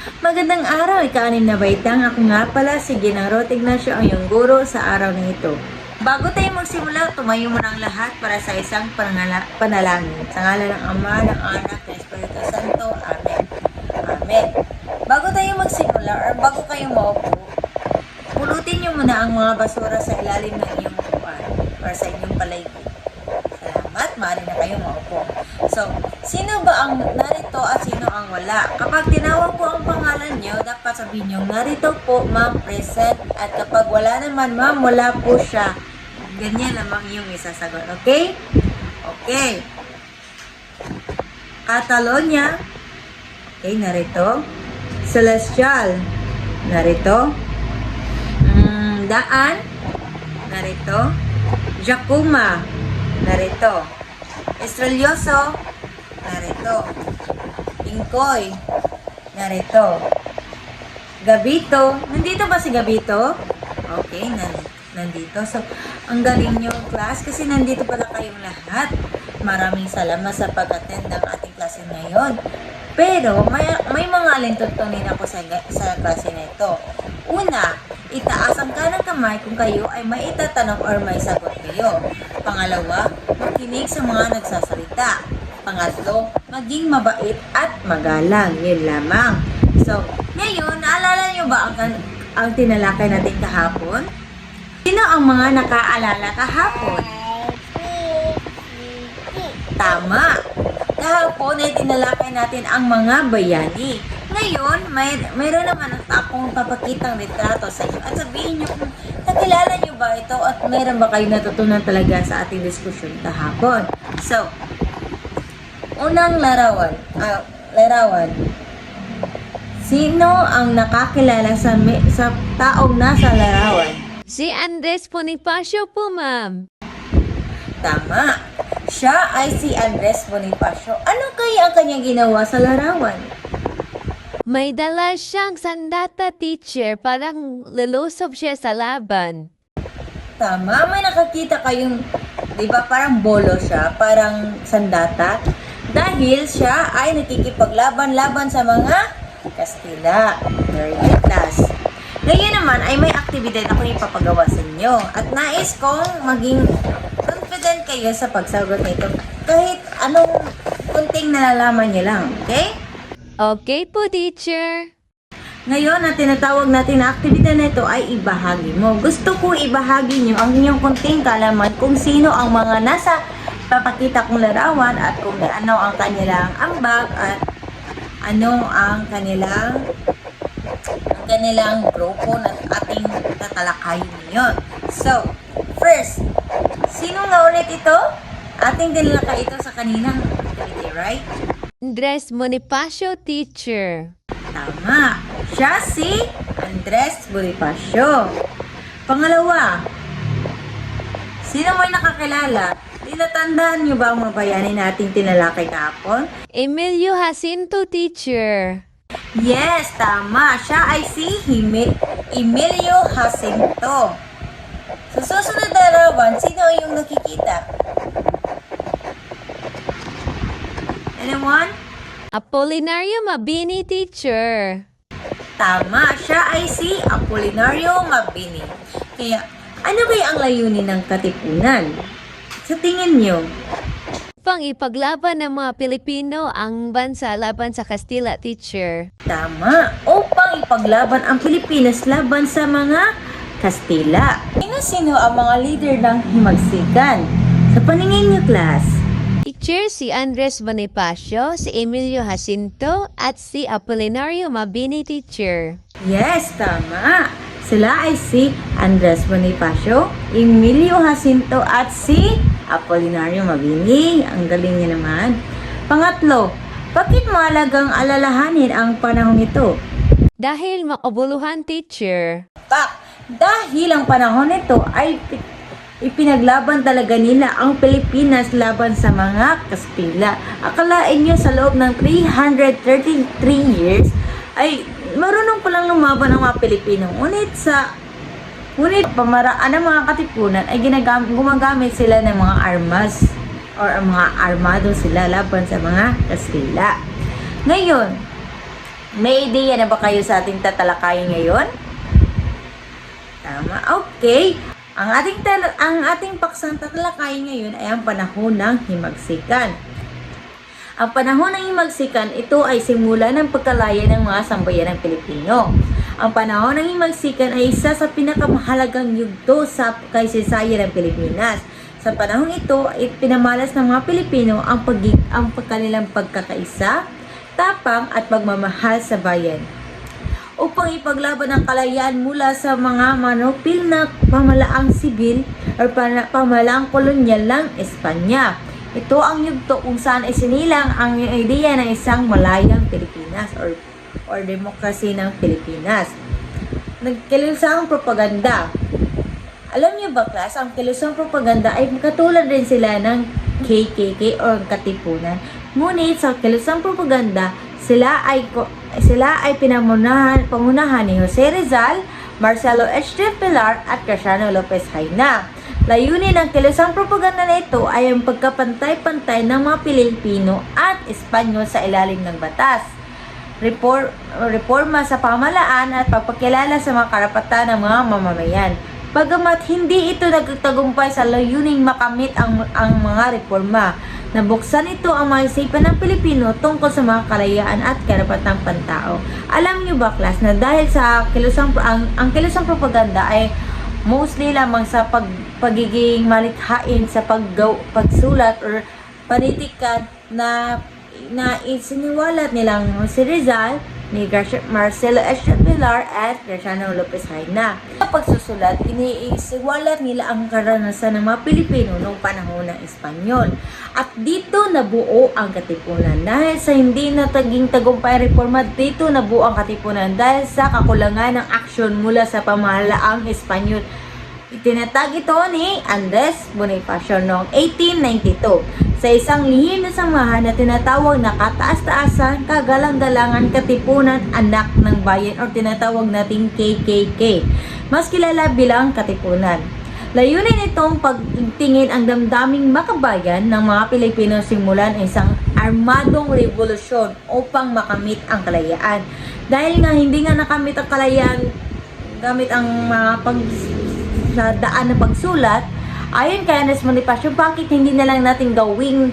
Magandang araw, ika-6 na baitang. Ako nga pala si Ginang Ignacio, ang iyong guro sa araw na ito. Bago tayo magsimula, tumayo mo ng lahat para sa isang panalangin. Sa ngala ng Ama, ng Anak, ng Espiritu Santo. Amen. Amen. Bago tayo magsimula, or bago kayo maupo, pulutin niyo muna ang mga basura sa ilalim ng iyong upuan para sa inyong paligid. Salamat, maaari na kayo maupo. So, sino ba ang narito at sino ang wala? Kapag tinawag po ang pangalan nyo, dapat sabihin nyo, narito po, ma'am, present. At kapag wala naman, ma'am, wala po siya. Ganyan lamang yung isasagot. Okay? Okay. Catalonia. Okay, narito. Celestial. Narito. Daan. Narito. Jacuma. Narito. Estrelyoso. Narito. Ingkoy. Narito. Gabito. Nandito ba si Gabito? Okay, nandito. So, ang galing nyo, class, kasi nandito pala kayong lahat. Maraming salamat sa pag-attend ng ating klase ngayon. Pero, may mga alintutunin ako sa klase na ito. Una, itaas ang kanang kamay kung kayo ay may itatanong or may sagot kayo. Pangalawa, makinig sa mga nagsasalita. Pangatlo, maging mabait at magalang. Yun lamang. So, ngayon, naalala nyo ba ang tinalakay natin kahapon? Sino ang mga nakaalala kahapon? Tama! Kahapon ay tinalakay natin ang mga bayani. Ngayon, mayroon naman akong papakitang litrato sa inyo at sabihin nyo kung nakilala nyo ba ito at mayroon ba kayo natutunan talaga sa ating diskusyon kahapon. So, unang larawan. Sino ang nakakilala sa taong nasa larawan? Si Andres Bonifacio po, ma'am. Tama. Siya ay si Andres Bonifacio. Ano kaya ang kanyang ginawa sa larawan? May dala siyang sandata, teacher, parang lulusob siya sa laban. Tama. May nakakita kayong, di ba, parang bolo siya, parang sandata. Dahil siya ay nakikipaglaban-laban sa mga Kastila. Very good, class. Ngayon naman ay may aktibidad ako ipapagawa sa inyo. At nais kong maging confident kayo sa pagsagot nito. Kahit anong kunting nalalaman nyo lang. Okay? Okay po, teacher. Ngayon, na tinatawag natin na aktibidad na ito ay ibahagi mo. Gusto ko ibahagi nyo ang inyong kunting kalaman kung sino ang mga nasa papakita kong larawan at kung ano ang kanilang ambag at ano ang kanilang grupo na ating tatalakayin ngayon. So, first, sino nga ulit ito? Ating dinalakay ito sa kaninang activity, right? Andres Bonifacio, teacher. Tama. Siya si Andres Bonifacio. Pangalawa, sino may nakakilala? Tinatandaan niyo ba ang mga bayani nating tinalakay kahapon? Emilio Jacinto, teacher. Yes, tama. Siya ay si Emilio Jacinto. Sa susunod na larawan, sino yung nakikita? Anyone? Apolinario Mabini, teacher. Tama. Siya ay si Apolinario Mabini. Kaya, ano kaya ang layunin ng katipunan? Sa tingin niyo? Pang ipaglaban ng mga Pilipino ang bansa laban sa Kastila, teacher. Tama. Upang ipaglaban ang Pilipinas laban sa mga Kastila. Sino ang mga leader ng himagsikan? Sa paningin niyo, class? Teacher, si Andres Bonifacio, si Emilio Jacinto, at si Apolinario Mabini, teacher. Yes, tama. Sila ay si Andres Bonifacio, Emilio Jacinto, at si Apolinario Mabini. Ang galing niya naman. Pangatlo, bakit mahalagang alalahanin ang panahong ito? Dahil makabuluhan, teacher. Dahil ang panahon nito ay ipinaglaban talaga nila ang Pilipinas laban sa mga Kastila. Akalain nyo sa loob ng 333 years ay marunong palang lumaban ang mga Pilipino. Ngunit pamaraan ng mga katipunan ay gumagamit sila ng mga armas or mga armado sila laban sa mga Kastila. Ngayon, May idea na ba kayo sa ating tatalakayin ngayon? Tama. Okay. Ang ating paksang tatalakayin ngayon ay ang panahon ng himagsikan. Ang panahon ng himagsikan, ito ay simula ng pagkalaya ng mga sambayan ng Pilipino. Ang panahon ng himagsikan ay isa sa pinakamahalagang yugto sa kasaysayan ng Pilipinas. Sa panahon ito, pinamalas ng mga Pilipino ang kanilang pagkakaisa, tapang at pagmamahal sa bayan, upang ipaglaban ang kalayaan mula sa mga manupil na pamalaang sibil o pamalaang kolonyal ng Espanya. Ito ang yugto kung saan isinilang ang ideya ng isang malayang Pilipinas or demokrasi ng Pilipinas. Nagkilusang propaganda. Alam niyo ba, class, ang kilusang propaganda ay katulad rin sila ng KKK o Katipunan. Ngunit sa kilusang propaganda, sila ay pangunahan ni Jose Rizal, Marcelo H. de Pilar at Graciano Lopez Haina. Layunin ng kilusang propaganda na ito ay ang pagkapantay-pantay ng mga Pilipino at Espanyol sa ilalim ng batas, reforma sa pamahalaan at pagpakilala sa mga karapatan ng mga mamamayan. Bagamat hindi ito nagtagumpay sa layuning makamit ang mga reforma, nabuksan ito ang mga isipan ng Pilipino tungkol sa mga kalayaan at karapatang pantao. Alam niyo ba, class, na dahil sa ang kilusang propaganda ay mostly lamang sa pagiging malikhain sa pagsulat or panitikan na isiniwalat nilang si Rizal, ni Marcelo H. de Pilar at Graciano Lopez Haina. Sa pagsusulat, iniisiwalat nila ang karanasan ng mga Pilipino noong panahon ng Espanyol. At dito nabuo ang Katipunan. Dahil sa hindi nataging tagumpay reforma, dito nabuo ang Katipunan dahil sa kakulangan ng aksyon mula sa pamahalaang Espanyol. Itinatag ito ni Andres Bonifacio noong 1892 sa isang lihim na samahan na tinatawag na Kataas-taasan, Kagalang-galangan, Katipunan, Anak ng Bayan o tinatawag nating KKK, mas kilala bilang Katipunan. Layunin itong pagtingin ang damdaming makabayan ng mga Pilipino simulan isang armadong revolusyon upang makamit ang kalayaan. Dahil nga hindi nga nakamit ang kalayaan gamit ang mga sa daan ng pagsulat, ayon kay Andres Bonifacio, bakit hindi na lang natin gawing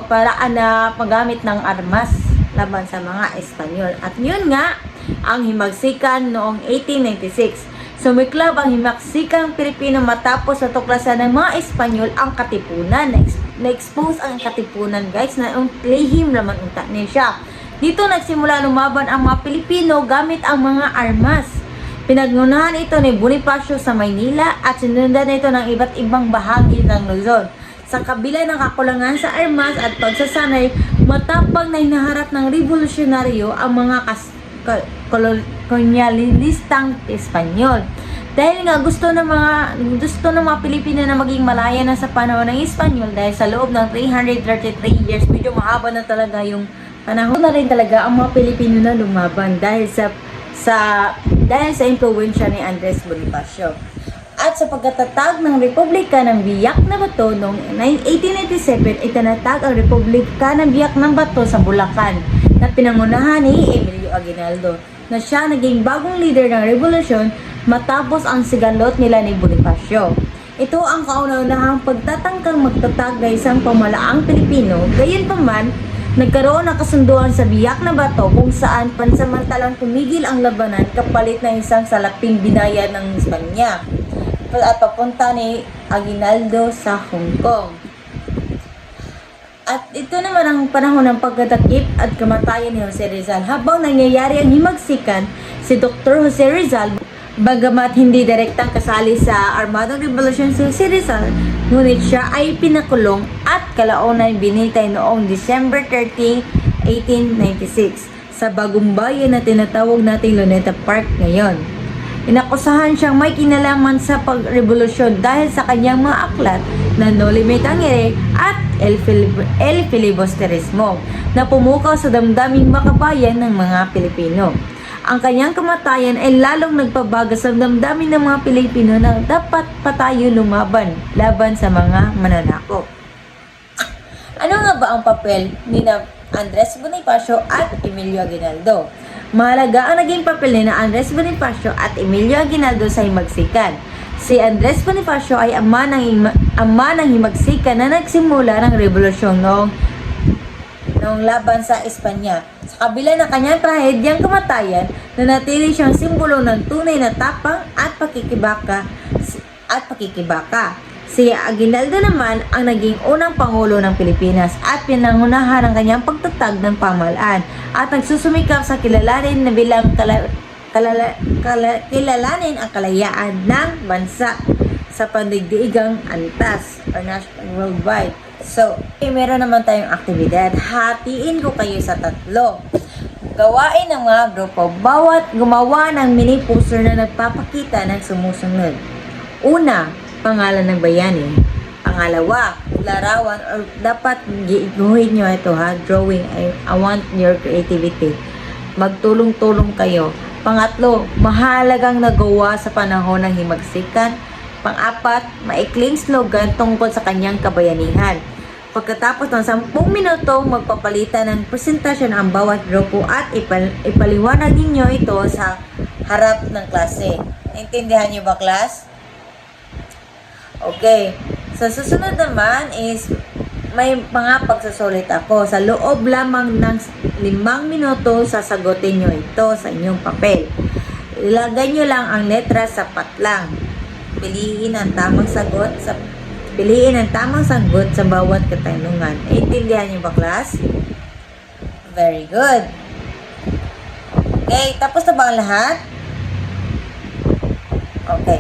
paraan na paggamit ng armas laban sa mga Espanyol? At yun nga ang himagsikan noong 1896. Sumiklab ang himagsikang Pilipino matapos sa tuklasan ng mga Espanyol ang Katipunan. Na-expose ang Katipunan, guys, na ang lihim laman unta niya siya. Dito nagsimula lumaban ang mga Pilipino gamit ang mga armas. Pinagnunahan ito ni Bonifacio sa Maynila at sinundan ito ng iba't ibang bahagi ng Luzon. Sa kabila ng kakulangan sa armas at pagsasanay, matapang na hinaharap ng revolusyonaryo ang mga kolonyalistang Espanyol. Dahil nga gusto ng mga Pilipino na maging malaya na sa panahon ng Espanyol dahil sa loob ng 333 years, medyo mahaba na talaga yung panahon na rin talaga ang mga Pilipino na lumaban dahil sa impluwensya ni Andres Bonifacio. At sa pagkatatag ng Republika ng Biak na Bato noong 1897, itinatag ang Republika ng Biak ng Bato sa Bulacan na pinangunahan ni Emilio Aguinaldo, na siya naging bagong leader ng revolusyon matapos ang sigalot nila ni Bonifacio. Ito ang kauna-unahang pagtatangkang magtatag ng isang pamalaang Pilipino. Gayunpaman, nagkaroon ng kasunduan sa Biak na Bato kung saan pansamantalang tumigil ang labanan kapalit ng isang salaping binaya ng Espanya at papunta ni Aguinaldo sa Hong Kong. At ito naman ang panahon ng pagkatakip at kamatayan ni Jose Rizal. Habang nangyayari ang himagsikan, si Dr. Jose Rizal, bagamat hindi direktang kasali sa armadong revolusyon si Jose Rizal, ngunit siya ay pinakulong at kalaunan binitay noong December 30, 1896 sa bagong bayan na tinatawag nating Luneta Park ngayon. Inakusahan siyang may kinalaman sa pagrevolusyon dahil sa kanyang mga aklat na Noli Me Tangere at El Filibusterismo na pumukaw sa damdaming makabayan ng mga Pilipino. Ang kanyang kamatayan ay lalong nagpabaga sa damdamin ng mga Pilipino na dapat pa tayo lumaban laban sa mga mananakop. Ano nga ba ang papel ni Andres Bonifacio at Emilio Aguinaldo. Mahalaga ang naging papel ni na Andres Bonifacio at Emilio Aguinaldo sa himagsikan. Si Andres Bonifacio ay ama ng himagsikan na nagsimula ng revolusyon noong laban sa Espanya. Sa kabila ng kanyang trahedyang kamatayan, nanatili siyang simbolo ng tunay na tapang at pakikibaka. Si Aguinaldo naman ang naging unang Pangulo ng Pilipinas at pinangunahan ang kanyang pagtatag ng pamahalaan at nagsusumikap sa kilalanin na bilang kilalanin ang kalayaan ng bansa sa pandigdiigang antas or national worldwide. So, meron naman tayong aktibidad. Hatiin ko kayo sa 3. Gawain ng mga grupo. Bawat gumawa ng mini poster na nagpapakita ng sumusunod. Una, pangalan ng bayani. Pangalawa, larawan or dapat giguhin nyo ito ha, drawing. I want your creativity. Magtulong-tulong kayo. Pangatlo, mahalagang nagawa sa panahon ng himagsikan. Pang-apat, maikling slogan tungkol sa kanyang kabayanihan. Pagkatapos ng 10 minuto, magpapalitan ng presentasyon ang bawat grupo at ipaliwanag ninyo ito sa harap ng klase. Naintindihan niyo ba, class? Okay. Sa susunod naman is may mga pagsusulit ako. Sa loob lamang ng 5 minuto, sasagutin nyo ito sa inyong papel. Ilagay nyo lang ang letra sapat lang. Piliin ang tamang sagot sa bawat katanungan. Intindihan niyo ba, class? Very good. Okay, tapos na ba ang lahat? Okay.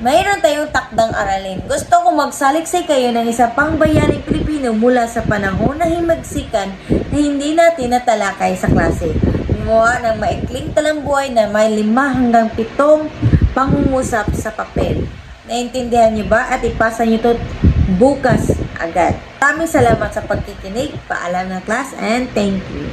Mayroon tayong takdang aralin. Gusto ko magsaliksay kayo ng isa pang bayaning Pilipino mula sa panahon na himagsikan na hindi natin natalakay sa klase. Gumawa ng maikling talambuhay na may 5 hanggang 7 pangungusap sa papel. Naintindihan niyo ba? At ipasa niyo ito bukas agad. Maraming salamat sa pagkikinig. Paalam na class and thank you.